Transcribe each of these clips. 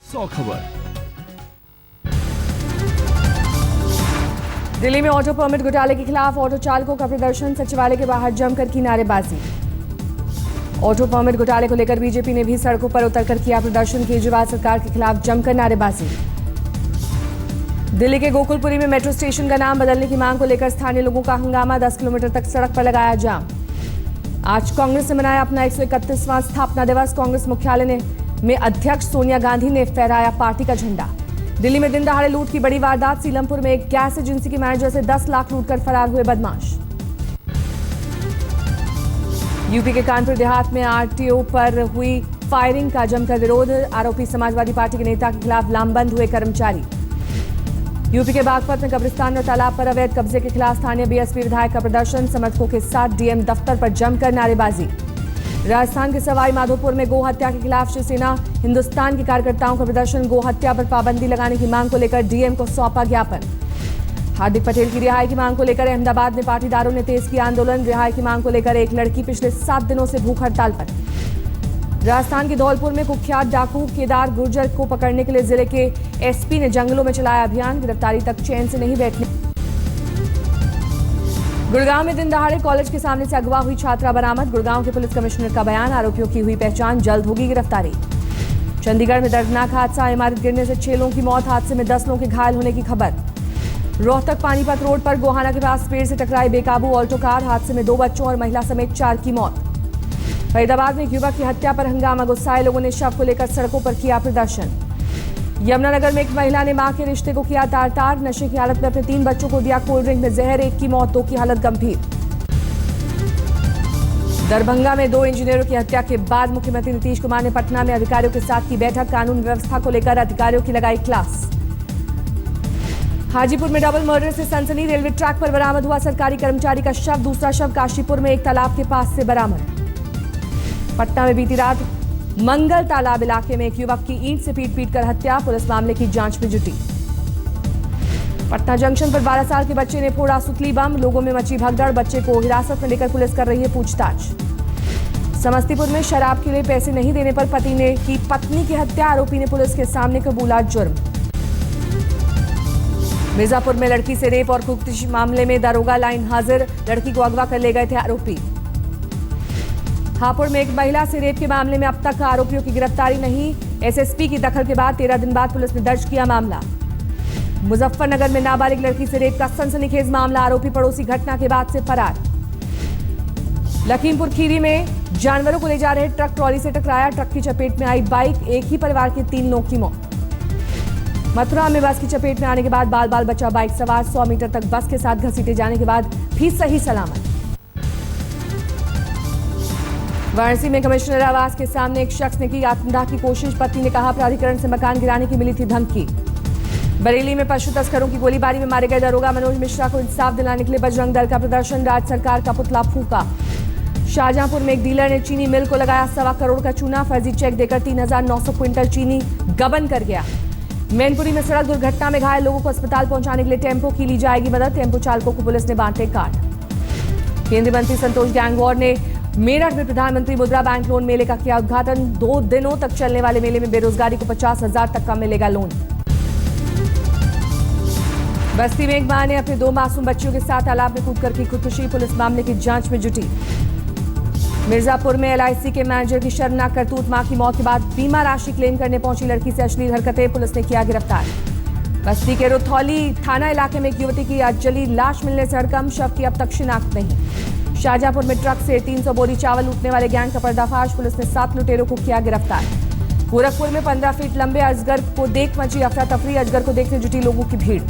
100 खबर। दिल्ली में auto permit घोटाले के खिलाफ ऑटो चालकों का प्रदर्शन, सचिवालय के बाहर जमकर की नारेबाजी। ऑटो परमिट घोटाले को लेकर बीजेपी ने भी सड़कों पर उतरकर किया प्रदर्शन, केजरीवाल सरकार के खिलाफ जमकर नारेबाजी। दिल्ली के गोकुलपुरी में मेट्रो स्टेशन का नाम बदलने की मांग को लेकर स्थानीय लोगों का हंगामा, 10 किलोमीटर तक सड़क पर लगाया जाम। आज कांग्रेस ने मनाया अपना 131वां स्थापना दिवस। कांग्रेस मुख्यालय में अध्यक्ष सोनिया गांधी ने फहराया पार्टी का झंडा। दिल्ली में दिन दहाड़े लूट की बड़ी वारदात, सीलमपुर में एक गैस एजेंसी के मैनेजर से 10 लाख लूटकर फरार हुए बदमाश। यूपी के कानपुर देहात में आरटीओ पर हुई फायरिंग का जमकर विरोध, आरोपी समाजवादी पार्टी के नेता के खिलाफ लामबंद हुए कर्मचारी। यूपी के बागपत में कब्रिस्तान और तालाब पर अवैध कब्जे के खिलाफ स्थानीय बीएसपी विधायक का प्रदर्शन, समर्थकों के साथ डीएम दफ्तर पर जमकर नारेबाजी। राजस्थान के सवाई माधोपुर में गो हत्या के खिलाफ शिवसेना हिंदुस्तान के कार्यकर्ताओं का प्रदर्शन, गो हत्या पर पाबंदी लगाने की मांग को लेकर डीएम को सौंपा ज्ञापन। हार्दिक पटेल की रिहाई की मांग को लेकर अहमदाबाद में पाटीदारों ने तेज किया आंदोलन, रिहाई की मांग को लेकर एक लड़की पिछले 7 दिनों से भूख हड़ताल पर। राजस्थान के धौलपुर में कुख्यात डाकू केदार गुर्जर को पकड़ने के लिए जिले के एसपी ने जंगलों में चलाया अभियान, गिरफ्तारी तक चैन से नहीं बैठने। गुड़गांव में दिन दहाड़े कॉलेज के सामने से अगवा हुई छात्रा बरामद, गुड़गांव के पुलिस कमिश्नर का बयान, आरोपियों की हुई पहचान, जल्द होगी गिरफ्तारी। चंडीगढ़ में दर्दनाक हादसा, इमारत गिरने से 6 लोगों की मौत, हादसे में 10 लोगों के घायल होने की खबर। रोहतक पानीपत रोड पर गोहाना के पास पेड़ से टकराई बेकाबू ऑल्टो कार, हादसे में 2 बच्चों और महिला समेत 4 की मौत। फरीदाबाद में एक युवक की हत्या पर हंगामा, गुस्साए लोगों ने शव को लेकर सड़कों पर किया प्रदर्शन। यमुनानगर में एक महिला ने मां के रिश्ते को किया तार-तार, नशे की हालत में अपने 3 बच्चों को दिया कोल्ड ड्रिंक में जहर, 1 की मौत, 2 की हालत गंभीर। दरभंगा में 2 इंजीनियरों की हत्या के बाद मुख्यमंत्री नीतीश कुमार ने पटना में अधिकारियों के साथ की बैठक, कानून व्यवस्था को लेकर अधिकारियों की लगाई क्लास। हाजीपुर में डबल मर्डर से सनसनी, रेलवे ट्रैक पर बरामद हुआ सरकारी कर्मचारी का शव, दूसरा शव काशीपुर में एक तालाब के पास से बरामद। पटना में बीती रात मंगल तालाब इलाके में एक युवक की ईंट से पीट कर हत्या, पुलिस मामले की जांच में जुटी। पटना जंक्शन पर 12 साल के बच्चे ने फोड़ा सुतली बम, लोगों में मची भगदड़, बच्चे को हिरासत में लेकर पुलिस कर रही है पूछताछ। समस्तीपुर में शराब के लिए पैसे नहीं देने पर पति ने की पत्नी की हत्या, आरोपी ने पुलिस के सामने कबूला जुर्म। मिर्जापुर में लड़की से रेप और खुदकुशी मामले में दारोगा लाइन हाजिर, लड़की को अगवा कर ले गए थे आरोपी। हापुड़ में एक महिला से रेप के मामले में अब तक आरोपियों की गिरफ्तारी नहीं, एसएसपी की दखल के बाद 13 दिन बाद पुलिस ने दर्ज किया मामला। मुजफ्फरनगर में नाबालिग लड़की से रेप का सनसनीखेज मामला, आरोपी पड़ोसी घटना के बाद से फरार। लखीमपुर खीरी में जानवरों को ले जा रहे ट्रक ट्रॉली से टकराया, ट्रक की चपेट में आई बाइक, एक ही परिवार के 3 लोगों की मौत। मथुरा में बस की चपेट में आने के बाद बाल बाल बचा बाइक सवार, 100 मीटर तक बस के साथ घसीटे जाने के बाद भी सही सलामत। वाराणसी में कमिश्नर आवास के सामने एक शख्स ने की आत्मदाह की कोशिश, पत्नी ने कहा प्राधिकरण से मकान गिराने की मिली थी धमकी। बरेली में पशु तस्करों की गोलीबारी में मारे गए दारोगा मनोज मिश्रा को इंसाफ दिलाने के लिए बजरंग दल का प्रदर्शन, राज्य सरकार का पुतला फूका। शाहजहांपुर में एक डीलर ने चीनी मिल को लगाया 1.25 करोड़ का चूना, फर्जी चेक देकर 3,900 क्विंटल चीनी गबन कर गया। मैनपुरी में सड़क दुर्घटना में घायल लोगों को अस्पताल पहुंचाने के लिए टेम्पो की ली जाएगी मदद, टेम्पो चालकों को पुलिस ने बांटे कार्ड। केंद्रीय मंत्री संतोष गैंगवार ने मेरठ में प्रधानमंत्री मुद्रा बैंक लोन मेले का किया उद्घाटन, 2 दिनों तक चलने वाले मेले में बेरोजगारी को 50,000 तक का मिलेगा लोन। बस्ती में एक मां ने अपने 2 मासूम बच्चियों के साथ तालाब में कूदकर की खुदकुशी, पुलिस मामले की जांच में जुटी। मिर्जापुर में एलआईसी के मैनेजर की शर्मनाक करतूत, मां की मौत के बाद बीमा राशि क्लेम करने पहुंची लड़की से अश्लील हरकतें, पुलिस ने किया गिरफ्तार। बस्ती के रुथौली थाना इलाके में एक युवती की आज जली लाश मिलने से हड़कंप, शव की अब तक शिनाख्त नहीं। शाहजहांपुर में ट्रक से 300 बोरी चावल लूटने वाले गैंग का पर्दाफाश, पुलिस ने 7 लुटेरों को किया गिरफ्तार। गोरखपुर में 15 फीट लंबे अजगर को देख मची अफरा तफरी, अजगर को देखने जुटी लोगों की भीड़।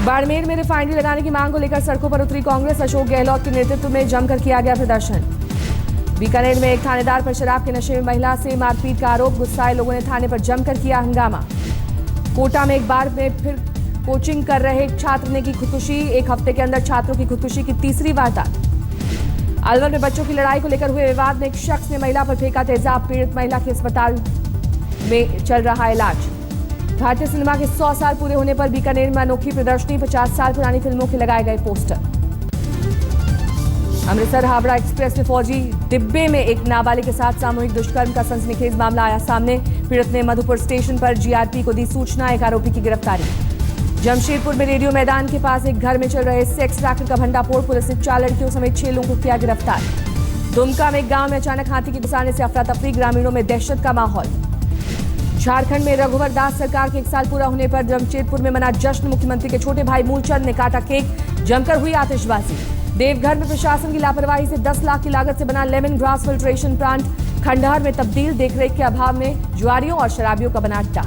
बाड़मेर में रिफाइनरी लगाने की मांग को लेकर सड़कों पर उतरी कांग्रेस, अशोक गहलोत के नेतृत्व में जमकर किया गया प्रदर्शन। बीकानेर में एक थानेदार पर शराब के नशे में महिला से मारपीट का आरोप, गुस्साए लोगों ने थाने पर जमकर किया हंगामा। कोटा में एक बार में फिर कोचिंग कर रहे छात्र ने की खुदकुशी, 1 हफ्ते के अंदर छात्रों की खुदकुशी की 3री वारदात। अलवर में बच्चों की लड़ाई को लेकर हुए विवाद में एक शख्स ने महिला पर फेंका तेजाब, पीड़ित महिला के अस्पताल में चल रहा इलाज। भारतीय सिनेमा के 100 साल पूरे होने पर बीकानेर में अनोखी प्रदर्शनी, 50 साल पुरानी फिल्मों के लगाए गए पोस्टर। अमृतसर हावड़ा एक्सप्रेस में फौजी डिब्बे में एक नाबालिग के साथ सामूहिक दुष्कर्म का सनसनीखेज मामला आया सामने। पीड़ित ने मधुपुर स्टेशन पर जीआरपी को दी सूचना, एक आरोपी की गिरफ्तारी। जमशेदपुर में रेडियो मैदान के पास एक घर में चल रहे सेक्स रैकेट का भंडाफोड़, पुलिस ने 4 लड़कियों समेत 6 लोगों को किया गिरफ्तार। दुमका में एक गांव में अचानक हाथी के घुसाने से अफरा तफरी, ग्रामीणों में दहशत का माहौल। झारखंड में रघुवर दास सरकार के 1 साल पूरा होने पर जमशेदपुर में मना जश्न, मुख्यमंत्री के छोटे भाई मूलचंद ने काटा केक, जमकर हुई आतिशबाजी। देवघर में प्रशासन की लापरवाही से 10 लाख की लागत से बना लेमन ग्रास फिल्ट्रेशन प्लांट खंडहर में तब्दील, देखरेख के अभाव में जुआरियों और शराबियों का बना अड्डा।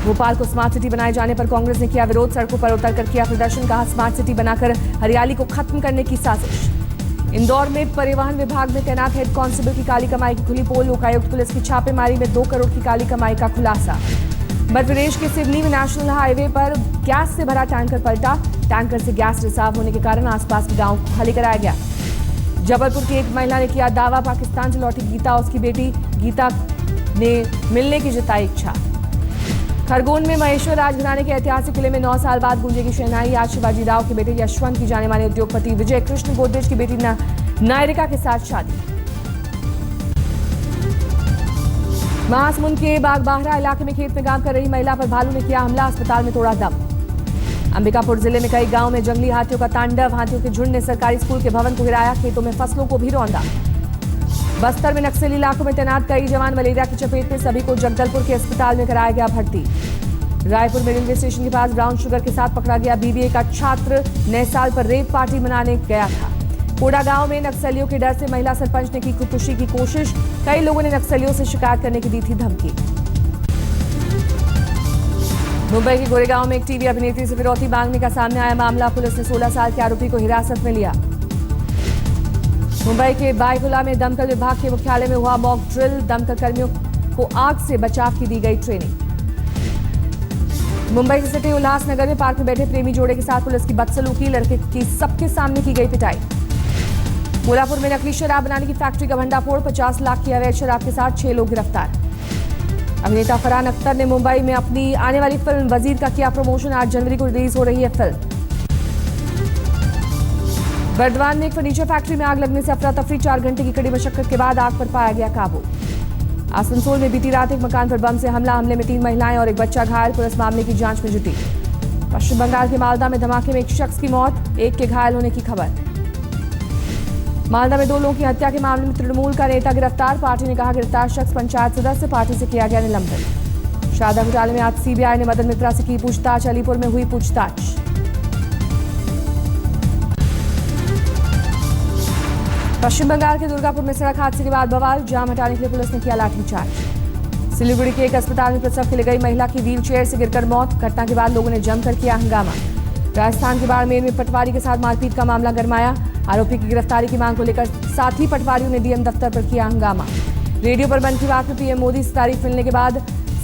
भोपाल को स्मार्ट सिटी बनाए जाने पर कांग्रेस ने किया विरोध, सड़कों पर उतरकर किया प्रदर्शन, कहा स्मार्ट सिटी बनाकर हरियाली को खत्म करने की साजिश। इंदौर में परिवहन विभाग में तैनात हेड कांस्टेबल की काली कमाई की खुली पोल, लोकायुक्त पुलिस की छापेमारी में 2 करोड़ की काली कमाई का खुलासा। मध्य प्रदेश के सिवनी में नेशनल हाईवे पर गैस से भरा टैंकर पलटा, टैंकर से गैस रिसाव होने के कारण आसपास के गांव खाली कराया गया। जबलपुर की एक महिला ने किया दावा, पाकिस्तान से लौटी गीता उसकी बेटी गीता ने मिलने की जताई इच्छा। खरगोन में महेश्वर राजघराने के ऐतिहासिक किले में 9 साल बाद गूंजेगी शहनाई, आज शिवाजी राव के बेटे यशवंत की जाने माने उद्योगपति विजय कृष्ण गोदरेज की बेटी नायरिका के साथ शादी। महासमुंद के बागबाहरा इलाके में खेत में काम कर रही महिला पर भालू ने किया हमला, अस्पताल में तोड़ा दम। अंबिकापुर जिले में कई गांवों में जंगली हाथियों का तांडव, हाथियों के झुंड ने सरकारी स्कूल के भवन को गिराया, खेतों में फसलों को भी रौंदा। बस्तर में नक्सली इलाकों में तैनात कई जवान मलेरिया की चपेट में, सभी को जगदलपुर के अस्पताल में कराया गया भर्ती। रायपुर में रेलवे स्टेशन के पास ब्राउन शुगर के साथ पकड़ा गया बीबीए का छात्र, नए साल पर रेप पार्टी मनाने गया था। कोड़ा गांव में नक्सलियों के डर से महिला सरपंच ने की खुदकुशी की कोशिश, कई लोगों ने नक्सलियों से शिकायत करने की दी थी धमकी। मुंबई के गोरेगांव में एक टीवी अभिनेत्री से फिरौती मांगने का सामने आया मामला, पुलिस ने 16 साल के आरोपी को हिरासत में लिया। मुंबई के बायकुला में दमकल विभाग के मुख्यालय में हुआ मॉक ड्रिल, दमकल कर्मियों को आग से बचाव की दी गई ट्रेनिंग। मुंबई से सटे उल्लासनगर में पार्क में बैठे प्रेमी जोड़े के साथ पुलिस की बदसलूकी, लड़के की सबके सामने की गई पिटाई। मुलापुर में नकली शराब बनाने की फैक्ट्री का भंडाफोड़, 50 लाख की अवैध शराब के साथ 6 लोग गिरफ्तार। अभिनेता फरहान अख्तर ने मुंबई में अपनी आने वाली फिल्म वजीर का किया प्रमोशन, 8 जनवरी को रिलीज हो रही है फिल्म। बर्दवान में एक फर्नीचर फैक्ट्री में आग लगने से अफरा तफरी, 4 घंटे की कड़ी मशक्कत के बाद आग पर पाया गया काबू। आसनसोल में बीती रात एक मकान पर बम से हमला, हमले में 3 महिलाएं और एक बच्चा घायल, पुलिस मामले की जांच में जुटी। पश्चिम बंगाल के मालदा में धमाके में एक शख्स की मौत, एक के घायल होने की खबर। मालदा में 2 लोगों की हत्या के मामले में तृणमूल का नेता गिरफ्तार, पार्टी ने कहा गिरफ्तार शख्स पंचायत सदस्य, पार्टी से किया गया निलंबित। शारदा घोटाले में आज सीबीआई ने मदन मित्रा से की पूछताछ, अलीपुर में हुई पूछताछ। पश्चिम बंगाल के दुर्गापुर में सड़क हादसे के बाद बवाल, जाम हटाने के लिए पुलिस ने किया लाठीचार्ज। सिलीगुड़ी के एक अस्पताल में प्रसव के लिए गई महिला की व्हीलचेयर से गिरकर मौत, घटना के बाद लोगों ने जमकर किया हंगामा। राजस्थान के बाड़मेर में पटवारी के साथ मारपीट का मामला गरमाया, आरोपी की गिरफ्तारी की मांग को लेकर साथी पटवारियों ने डीएम दफ्तर पर किया हंगामा। रेडियो पर मन की बात में पीएम मोदी से तारीफ मिलने के बाद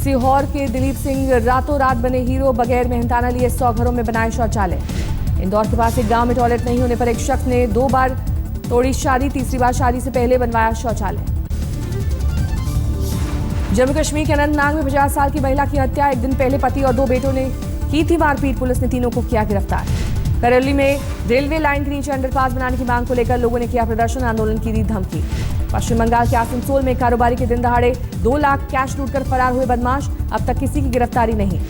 सीहोर के दिलीप सिंह रातों रात बने हीरो, बगैर मेहनताना लिए 100 घरों में बनाए शौचालय। इंदौर के पास एक गांव में टॉयलेट नहीं होने पर एक शख्स ने 2 बार तोड़ी शादी, तीसरी बार शादी से पहले बनवाया शौचालय। जम्मू कश्मीर के अनंतनाग में 50 साल की महिला की हत्या, एक दिन पहले पति और 2 बेटों ने की थी मारपीट, पुलिस ने तीनों को किया गिरफ्तार। करौली में रेलवे लाइन के नीचे अंडरपास बनाने की मांग को लेकर लोगों ने किया प्रदर्शन, आंदोलन की दी धमकी। पश्चिम बंगाल के आसनसोल में कारोबारी के दिन दहाड़े 2 लाख कैश लूटकर फरार हुए बदमाश, अब तक किसी की गिरफ्तारी नहीं।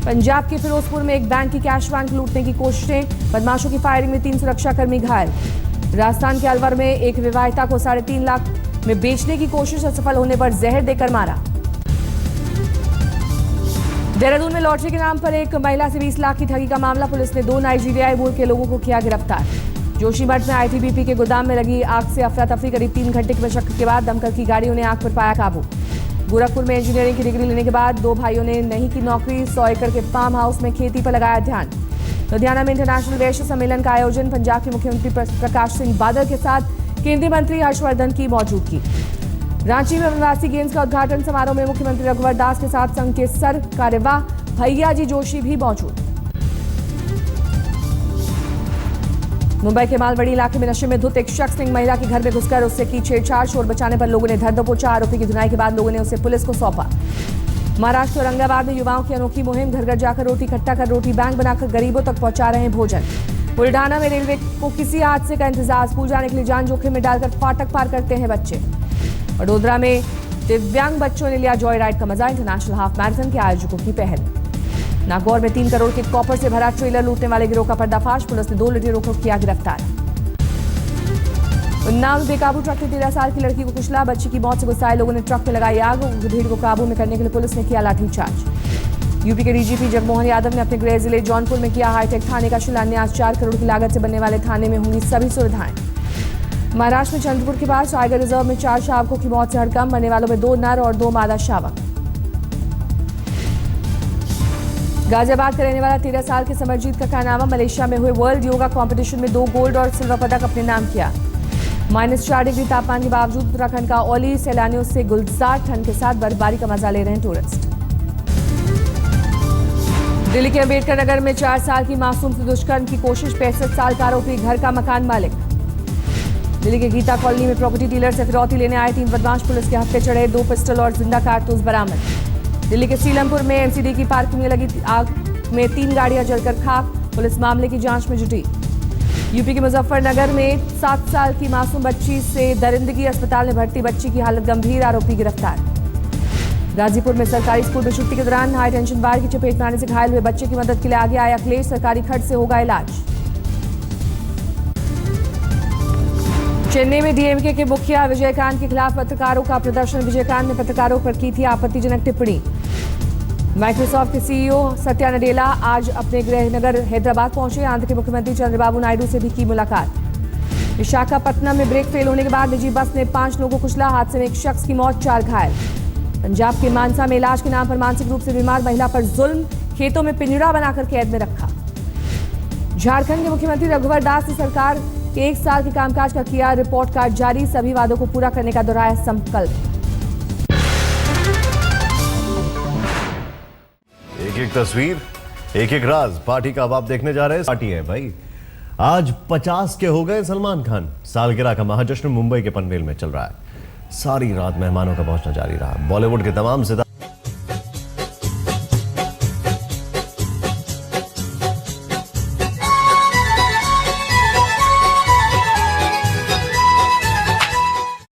पंजाब के फिरोजपुर में एक बैंक की कैश वैन लूटने की कोशिशें, बदमाशों की फायरिंग में 3 सुरक्षाकर्मी घायल। राजस्थान के अलवर में एक विवाहिता को 3.5 लाख में बेचने की कोशिश, असफल होने पर जहर देकर मारा। देहरादून में लॉटरी के नाम पर एक महिला से 20 लाख की ठगी का मामला, पुलिस ने 2 नाइजीरियाई मूल के लोगों को किया गिरफ्तार। जोशीमठ में आईटीबीपी के गोदाम में लगी आग से अफरा तफरी, करीब 3 घंटे की मशक्कत के बाद दमकल की गाड़ियों ने आग पर पाया काबू। गोरखपुर में इंजीनियरिंग की डिग्री लेने के बाद 2 भाइयों ने नहीं की नौकरी, 100 एकड़ के फार्म हाउस में खेती पर लगाया ध्यान। लुधियाना में इंटरनेशनल वैश्य सम्मेलन का आयोजन, पंजाब के मुख्यमंत्री प्रकाश सिंह बादल के साथ केंद्रीय मंत्री हर्षवर्धन की मौजूदगी। रांची में वनवासी गेम्स का उद्घाटन समारोह में मुख्यमंत्री रघुवर दास के साथ संघ के सर कार्यवाह भैया जी जोशी भी मौजूद। मुंबई के मालवड़ी इलाके में नशे में धुत एक शख्स ने महिला के घर में घुसकर उससे की छेड़छाड़, शोर बचाने पर लोगों ने धर दबोचा, आरोपी की धुनाई के बाद लोगों ने उसे पुलिस को सौंपा। महाराष्ट्र औरंगाबाद में युवाओं की अनोखी मुहिम, घर घर जाकर रोटी इकट्ठा कर रोटी बैंक बनाकर गरीबों तक पहुंचा रहे हैं भोजन। बुल्ढाना में रेलवे को किसी हादसे का इंतजार, स्कूल जाने के लिए जान जोखिम में डालकर फाटक पार करते हैं बच्चे। वडोदरा में दिव्यांग बच्चों ने लिया जॉय राइड का मजा, इंटरनेशनल हाफ मैराथन के आयोजकों की पहल। नागौर में 3 करोड़ के कॉपर से भरा ट्रेलर लूटने वाले गिरोह का पर्दाफाश, पुलिस ने 2 लुटेरों को किया गिरफ्तार। उन्नाव में बेकाबू ट्रक ने 13 साल की लड़की को कुचला, बच्ची की मौत से गुस्साए लोगों ने ट्रक में लगाई आग, भीड़ को काबू में करने के लिए पुलिस ने किया लाठीचार्ज। यूपी के डीजीपी जगमोहन यादव ने अपने गृह जिले जौनपुर में किया हाईटेक थाने का शिलान्यास, 4 करोड़ की लागत से बनने वाले थाने में होंगी सभी सुविधाएं। महाराष्ट्र में चंद्रपुर के पास टाइगर रिजर्व में 4 शावकों की मौत से हड़कंप, मरने वालों में 2 नर और 2 मादा शावक। गाजियाबाद का रहने वाला 13 साल के समरजीत का कारनामा, मलेशिया में हुए वर्ल्ड योगा कंपटीशन में 2 गोल्ड और सिल्वर पदक अपने नाम किया। -4 डिग्री तापमान के बावजूद उत्तराखंड का औली सैलानियों से गुलजार ठंड के साथ बर्फबारी का मजा ले रहे हैं टूरिस्ट। दिल्ली के अंबेडकर नगर में 4 साल की मासूम से दुष्कर्म की कोशिश, 65 साल का आरोपी घर का मकान मालिक। दिल्ली के गीता कॉलोनी में प्रॉपर्टी डीलर से फिरौती लेने आए 3 बदमाश पुलिस के हत्थे चढ़े, 2 पिस्टल और जिंदा कारतूस बरामद। दिल्ली के सीलमपुर में एमसीडी की पार्किंग में लगी आग में 3 गाड़ियां जलकर खाक, पुलिस मामले की जांच में जुटी। यूपी के मुजफ्फरनगर में 7 साल की मासूम बच्ची से दरिंदगी, अस्पताल में भर्ती बच्ची की हालत गंभीर, आरोपी गिरफ्तार। गाजीपुर में सरकारी स्कूल में छुट्टी के दौरान हाई टेंशन वायर की चपेट में आने से घायल हुए बच्चे की मदद के लिए आगे आया अखिलेश, सरकारी खर्च से होगा इलाज। चेन्नई में डीएमके के मुखिया विजयकांत के खिलाफ पत्रकारों का प्रदर्शन, विजयकांत ने पत्रकारों पर की थी आपत्तिजनक टिप्पणी। माइक्रोसॉफ्ट के सीईओ सत्या नडेला आज अपने गृह नगर हैदराबाद पहुंचे, आंध्र के मुख्यमंत्री चंद्रबाबू नायडू से भी की मुलाकात। विशाखापत्तनम में ब्रेक फेल होने के बाद निजी बस ने 5 लोगों को कुचला, हादसे में 1 शख्स की मौत, 4 घायल। पंजाब के मानसा में इलाज के नाम पर मानसिक रूप से बीमार महिला पर जुल्म, खेतों में पिंजरा बनाकर कैद में रखा। झारखंड के मुख्यमंत्री रघुवर दास ने सरकार के 1 साल के कामकाज का किया रिपोर्ट कार्ड जारी, सभी वादों को पूरा करने का दोहराया संकल्प। एक तस्वीर, एक राज, पार्टी का अब आप देखने जा रहे हैं। पार्टी है भाई, आज 50 के हो गए सलमान खान। सालगिरह का महाजश्न मुंबई के पनवेल में चल रहा है। सारी रात मेहमानों का पहुंचना जारी रहा। बॉलीवुड के तमाम सितारे